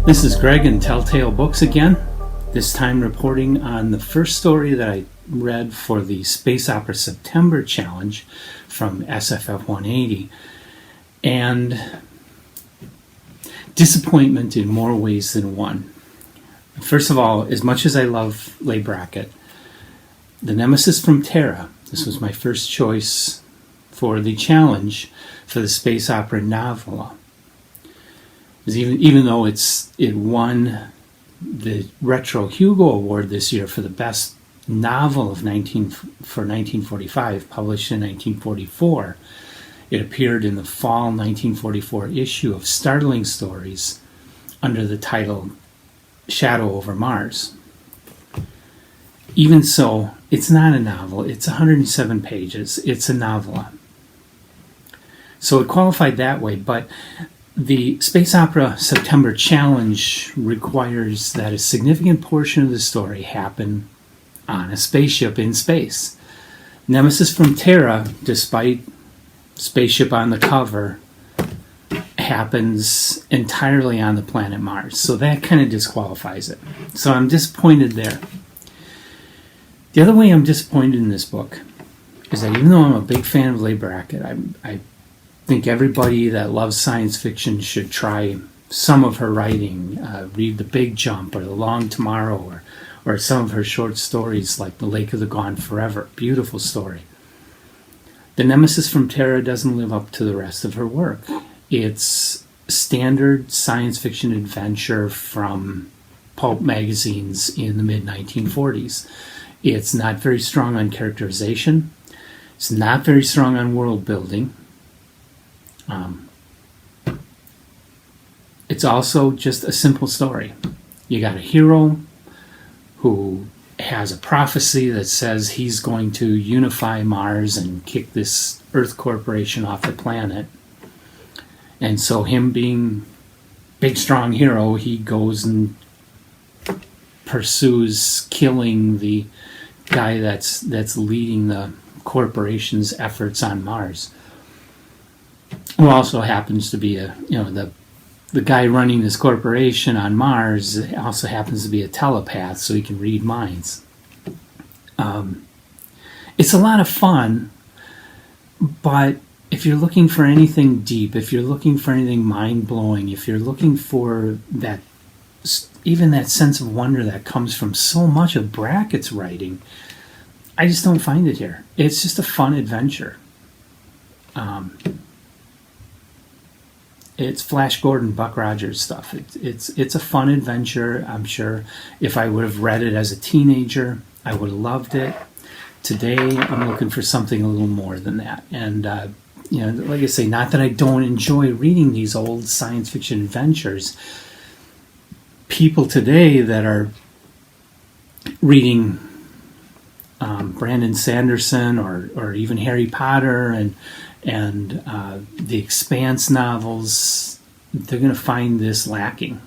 This is Greg in Telltale Books again, this time reporting on the first story that I read for the Space Opera September Challenge from SFF 180, and disappointment in more ways than one. First of all, as much as I love Leigh Brackett, the Nemesis from Terra, this was my first choice for the challenge for the space opera novella. Even though it won the Retro Hugo Award this year for the best novel for 1945, published in 1944, it appeared in the fall 1944 issue of Startling Stories under the title Shadow Over Mars. Even so, it's not a novel. It's 107 pages. It's a novella. So it qualified that way, but the Space Opera September Challenge requires that a significant portion of the story happen on a spaceship in space. Nemesis from Terra, despite spaceship on the cover, happens entirely on the planet Mars. So that kind of disqualifies it. So I'm disappointed there. The other way I'm disappointed in this book is that even though I'm a big fan of Leigh Brackett, I think everybody that loves science fiction should try some of her writing, read The Big Jump or The Long Tomorrow, or some of her short stories like The Lake of the Gone Forever. Beautiful story. The Nemesis from Terra doesn't live up to the rest of her work. It's standard science fiction adventure from pulp magazines in the mid-1940s. It's not very strong on characterization. It's not very strong on world building. It's also just a simple story. You got a hero who has a prophecy that says he's going to unify Mars and kick this Earth Corporation off the planet. And so him being big, strong hero, he goes and pursues killing the guy that's leading the corporation's efforts on Mars. Who also happens to be the guy running this corporation on Mars also happens to be a telepath, so he can read minds. It's a lot of fun, but if you're looking for anything deep, if you're looking for anything mind-blowing, if you're looking for that, even that sense of wonder that comes from so much of Brackett's writing, I just don't find it here. It's just a fun adventure. It's Flash Gordon, Buck Rogers stuff. It's a fun adventure. I'm sure if I would have read it as a teenager, I would have loved it. Today, I'm looking for something a little more than that. And like I say, not that I don't enjoy reading these old science fiction adventures. People today that are reading Brandon Sanderson or even Harry Potter and the Expanse novels, they're going to find this lacking.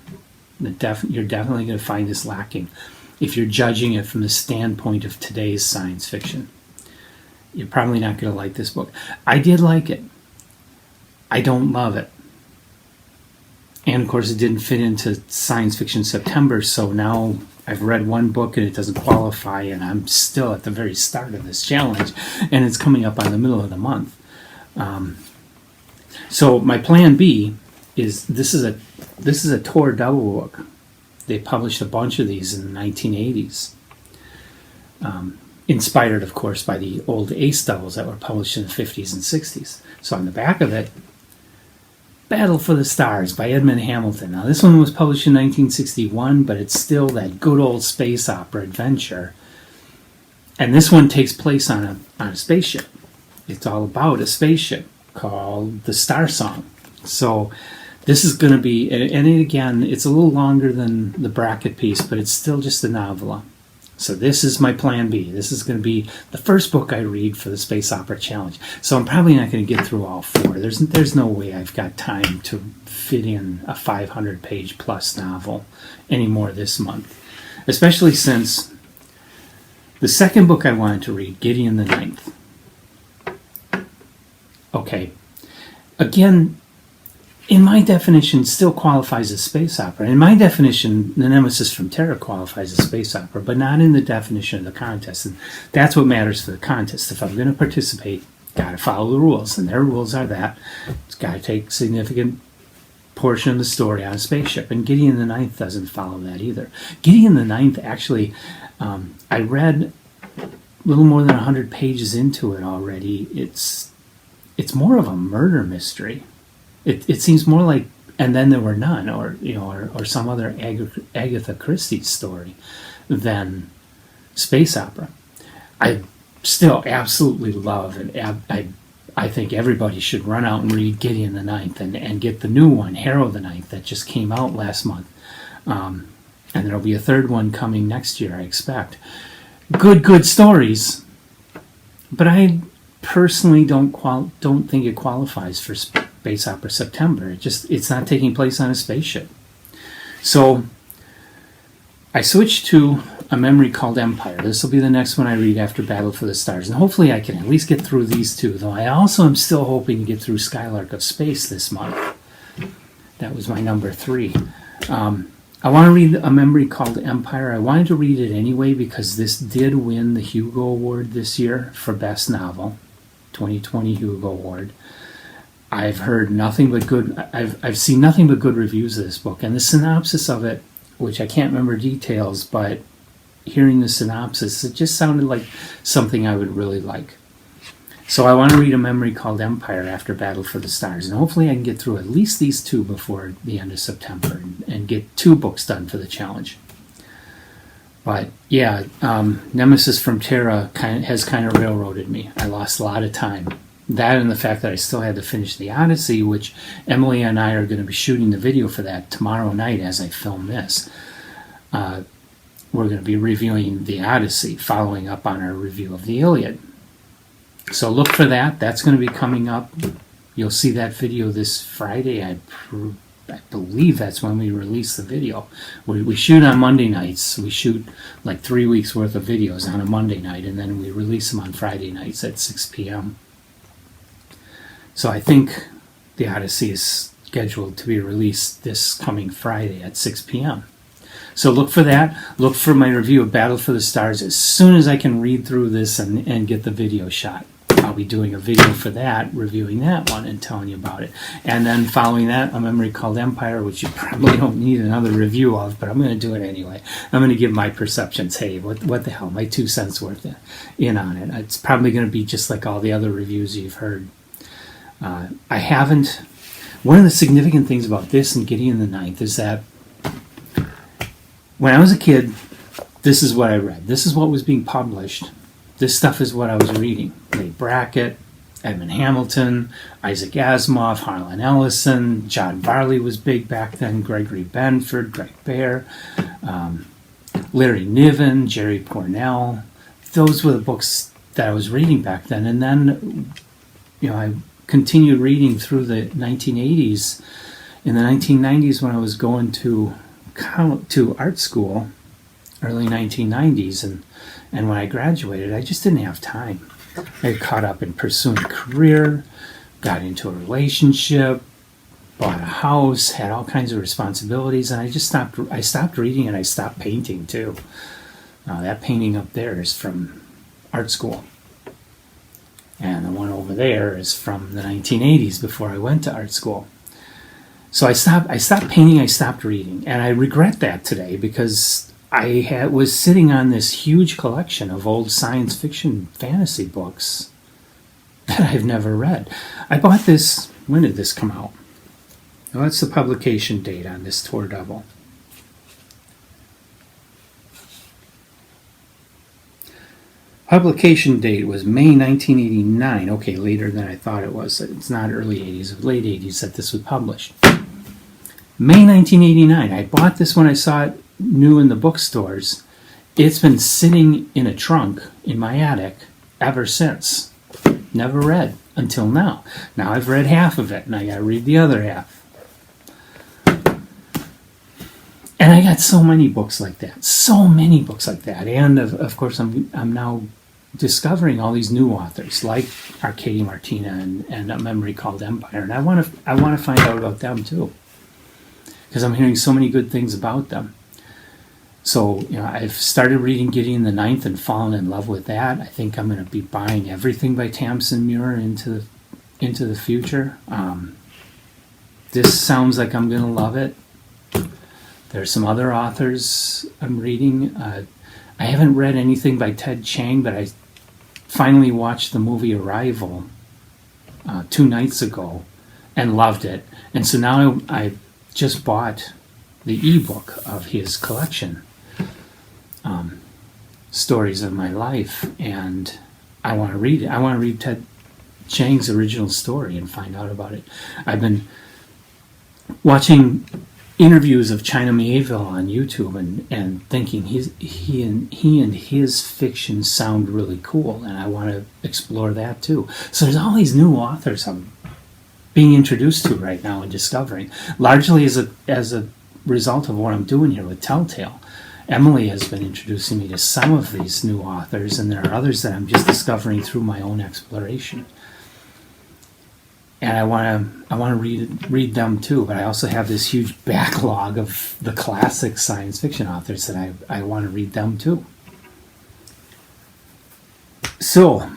You're definitely going to find this lacking if you're judging it from the standpoint of today's science fiction. You're probably not going to like this book. I did like it. I don't love it. And of course it didn't fit into Science Fiction September, so now I've read one book and it doesn't qualify, and I'm still at the very start of this challenge, and it's coming up on the middle of the month. So my plan B is this is a Tor double book. They published a bunch of these in the 1980s, inspired, of course, by the old Ace doubles that were published in the 50s and 60s. So on the back of it, Battle for the Stars by Edmund Hamilton. Now this one was published in 1961, but it's still that good old space opera adventure. And this one takes place on a spaceship. It's all about a spaceship called the Star Song. So this is going to be, and again, it's a little longer than the Brackett piece, but it's still just a novella. So this is my plan B. This is going to be the first book I read for the Space Opera Challenge. So I'm probably not going to get through all four. There's no way I've got time to fit in a 500-page plus novel anymore this month, especially since the second book I wanted to read, Gideon the Ninth. Okay, again, in my definition, still qualifies as space opera. In my definition, the Nemesis from Terra qualifies as space opera, but not in the definition of the contest. And that's what matters for the contest. If I'm going to participate, got to follow the rules, and their rules are that it's got to take significant portion of the story on a spaceship. And Gideon the Ninth doesn't follow that either. Gideon the Ninth, actually, I read a little more than 100 pages into it already. It's more of a murder mystery. It seems more like And Then There Were None, or some other Agatha Christie story than space opera. I still absolutely love, and I think everybody should run out and read Gideon the Ninth and get the new one, Harrow the Ninth, that just came out last month. And there'll be a third one coming next year, I expect. Good stories, but I personally don't think it qualifies for Space Opera September. It's not taking place on a spaceship. So I switched to a memory called Empire. This will be the next one I read after Battle for the Stars, and hopefully I can at least get through these two, though I also am still hoping to get through Skylark of Space this month. That was my number 3. I want to read a memory called Empire. I wanted to read it anyway because this did win the Hugo Award this year for Best Novel, 2020 Hugo Award. I've heard nothing but good. I've seen nothing but good reviews of this book, and the synopsis of it, which I can't remember details, but hearing the synopsis, it just sounded like something I would really like. So I want to read a memory called Empire after Battle for the Stars, and hopefully I can get through at least these 2 before the end of September and get 2 books done for the challenge. But yeah, Nemesis from Terra has kind of railroaded me. I lost a lot of time. That and the fact that I still had to finish the Odyssey, which Emily and I are going to be shooting the video for that tomorrow night as I film this. We're going to be reviewing the Odyssey, following up on our review of the Iliad. So look for that. That's going to be coming up. You'll see that video this Friday. I believe that's when we release the video. We shoot on Monday nights. We shoot like 3 weeks worth of videos on a Monday night, and then we release them on Friday nights at 6 p.m. So I think the Odyssey is scheduled to be released this coming Friday at 6 p.m. So look for that. Look for my review of Battle for the Stars as soon as I can read through this and get the video shot. I'll be doing a video for that, reviewing that one and telling you about it. And then following that, a memory called Empire, which you probably don't need another review of, but I'm going to do it anyway. I'm going to give my perceptions. Hey, what the hell, my 2 cents worth in on it. It's probably going to be just like all the other reviews you've heard. I haven't... One of the significant things about this and Gideon the Ninth is that when I was a kid, this is what I read. This is what was being published. This stuff is what I was reading. Leigh Brackett, Edmund Hamilton, Isaac Asimov, Harlan Ellison, John Varley was big back then, Gregory Benford, Greg Bear, Larry Niven, Jerry Pournelle. Those were the books that I was reading back then. And then, I continued reading through the 1980s. In the 1990s, when I was going to art school, early 1990s, and when I graduated, I just didn't have time. I got caught up in pursuing a career, got into a relationship, bought a house, had all kinds of responsibilities, and I stopped reading, and I stopped painting too. That painting up there is from art school. And the one over there is from the 1980s before I went to art school. So I stopped painting, I stopped reading, and I regret that today because I was sitting on this huge collection of old science fiction fantasy books that I've never read. I bought this, when did this come out? Well, that's the publication date on this Tour Double. Publication date was May 1989. Okay, later than I thought it was. It's not early 80s, late 80s that this was published. May 1989. I bought this when I saw it new in the bookstores. It's been sitting in a trunk in my attic ever since. Never read until now. Now I've read half of it, and I got to read the other half. And I got so many books like that. So many books like that. And of course, I'm now discovering all these new authors like Arcadia Martina and A Memory Called Empire, and I want to find out about them too, because I'm hearing so many good things about them. So, I've started reading Gideon the Ninth and fallen in love with that. I think I'm going to be buying everything by Tamsin Muir into the future. This sounds like I'm going to love it. There's some other authors I'm reading. I haven't read anything by Ted Chiang, but I finally watched the movie Arrival 2 nights ago and loved it. And so now I just bought the ebook of his collection, Stories of My Life, and I want to read it. I want to read Ted Chiang's original story and find out about it. I've been watching interviews of China Mieville on YouTube and thinking he and his fiction sound really cool, and I want to explore that too. So there's all these new authors I'm being introduced to right now and discovering, largely as a result of what I'm doing here with Telltale. Emily has been introducing me to some of these new authors, and there are others that I'm just discovering through my own exploration. And I want to read them too, but I also have this huge backlog of the classic science fiction authors that I want to read them too. So,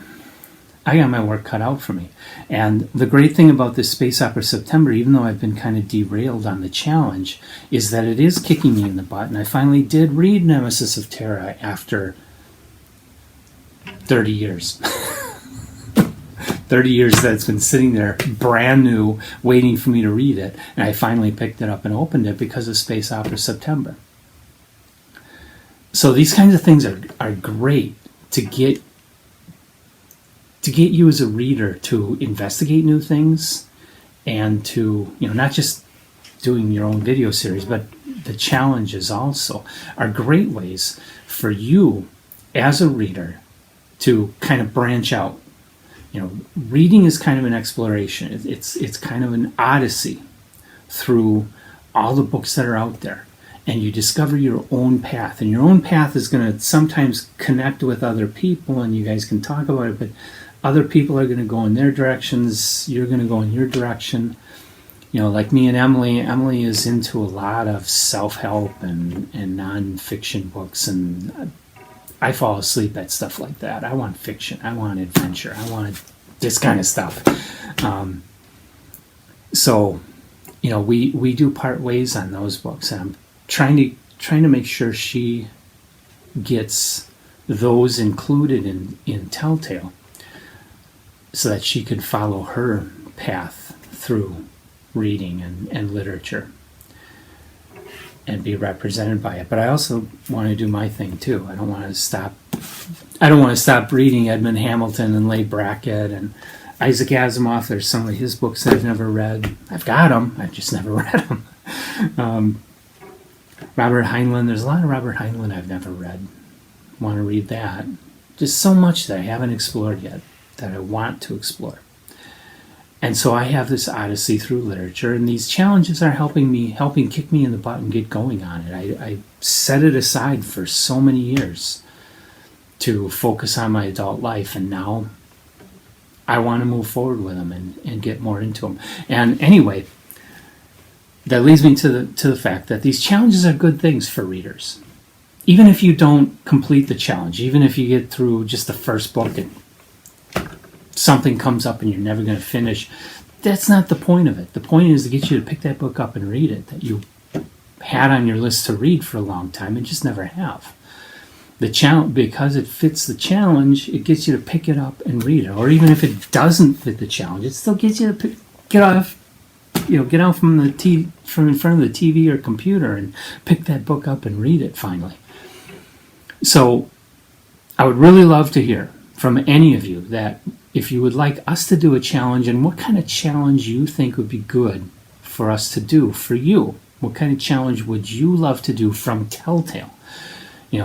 I got my work cut out for me. And the great thing about this Space Opera September, even though I've been kind of derailed on the challenge, is that it is kicking me in the butt. And I finally did read Nemesis of Terra after 30 years. 30 years that it's been sitting there brand new, waiting for me to read it. And I finally picked it up and opened it because of Space Opera September. So these kinds of things are great to get you as a reader to investigate new things, and to, not just doing your own video series, but the challenges also are great ways for you as a reader to kind of branch out. Reading is kind of an exploration. It's kind of an odyssey through all the books that are out there, and you discover your own path. And your own path is going to sometimes connect with other people, and you guys can talk about it, but other people are going to go in their directions. You're going to go in your direction. Like me and Emily. Emily is into a lot of self-help and non-fiction books, and I fall asleep at stuff like that. I want fiction. I want adventure. I want this kind of stuff. So, we do part ways on those books, and I'm trying to make sure she gets those included in Telltale, so that she could follow her path through reading and literature and be represented by it. But I also want to do my thing too. I don't want to stop reading Edmund Hamilton and Leigh Brackett and Isaac Asimov. There's some of his books that I've never read. I've got them. I've just never read them. Robert Heinlein. There's a lot of Robert Heinlein I've never read. Want to read that. Just so much that I haven't explored yet, that I want to explore. And so I have this odyssey through literature, and these challenges are helping kick me in the butt and get going on it. I set it aside for so many years to focus on my adult life, and now I want to move forward with them and get more into them. And anyway, that leads me to the fact that these challenges are good things for readers. Even if you don't complete the challenge, even if you get through just the first book and something comes up and you're never going to finish, that's not the point of it. The point is to get you to pick that book up and read it, that you had on your list to read for a long time and just never have. The challenge, because it fits the challenge, it gets you to pick it up and read it. Or even if it doesn't fit the challenge, it still gets you to get out from in front of the TV or computer and pick that book up and read it finally. So I would really love to hear from any of you that if you would like us to do a challenge, and what kind of challenge you think would be good for us to do for you. What kind of challenge would you love to do from Telltale?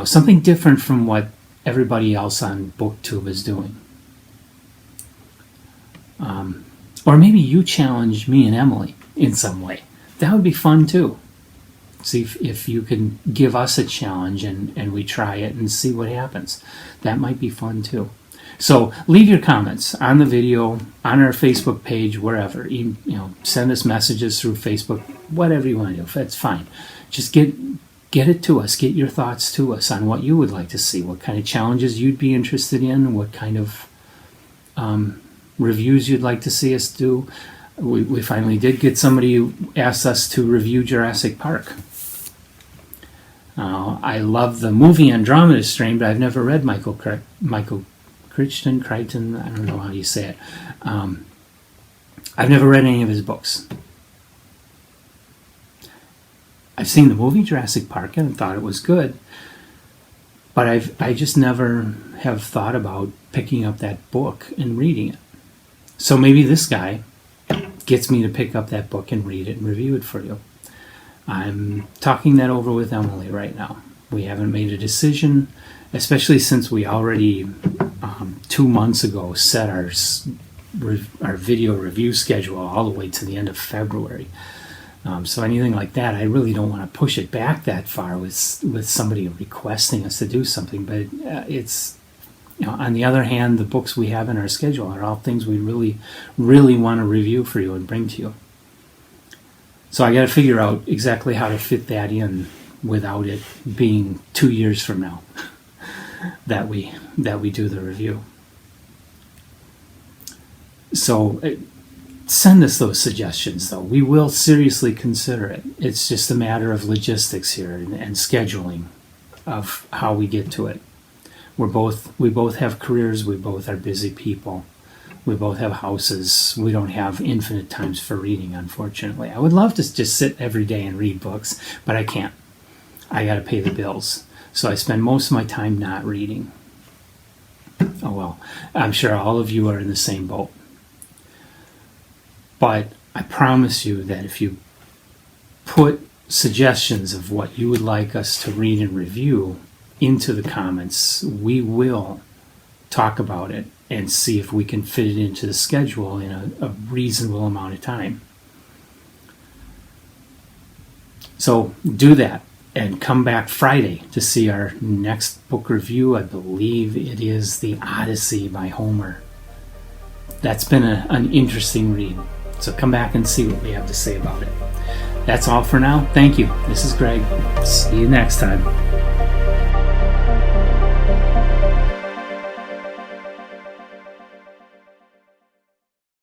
Something different from what everybody else on BookTube is doing. Or maybe you challenge me and Emily in some way. That would be fun too. See if you can give us a challenge and we try it and see what happens. That might be fun too. So leave your comments on the video, on our Facebook page, wherever. Send us messages through Facebook, whatever you want to do. That's fine. Just get it to us. Get your thoughts to us on what you would like to see, what kind of challenges you'd be interested in, what kind of reviews you'd like to see us do. We finally did get somebody who asked us to review Jurassic Park. I love the movie Andromeda Strain, but I've never read Michael Crichton, I don't know how you say it. I've never read any of his books. I've seen the movie Jurassic Park and thought it was good, but I just never have thought about picking up that book and reading it. So maybe this guy gets me to pick up that book and read it and review it for you. I'm talking that over with Emily right now. We haven't made a decision, especially since we already 2 months ago set our video review schedule all the way to the end of February. So anything like that, I really don't want to push it back that far with somebody requesting us to do something. But it's, on the other hand, the books we have in our schedule are all things we really, really want to review for you and bring to you. So I got to figure out exactly how to fit that in without it being 2 years from now that we do the review. So send us those suggestions, though. We will seriously consider it. It's just a matter of logistics here and scheduling of how we get to it. We both have careers. We both are busy people. We both have houses. We don't have infinite times for reading, unfortunately. I would love to just sit every day and read books, but I can't. I got to pay the bills. So I spend most of my time not reading. Oh well, I'm sure all of you are in the same boat. But I promise you that if you put suggestions of what you would like us to read and review into the comments, we will talk about it and see if we can fit it into the schedule in a reasonable amount of time. So do that and come back Friday to see our next book review. I believe it is The Odyssey by Homer. That's been an interesting read. So come back and see what we have to say about it. That's all for now. Thank you. This is Greg. See you next time.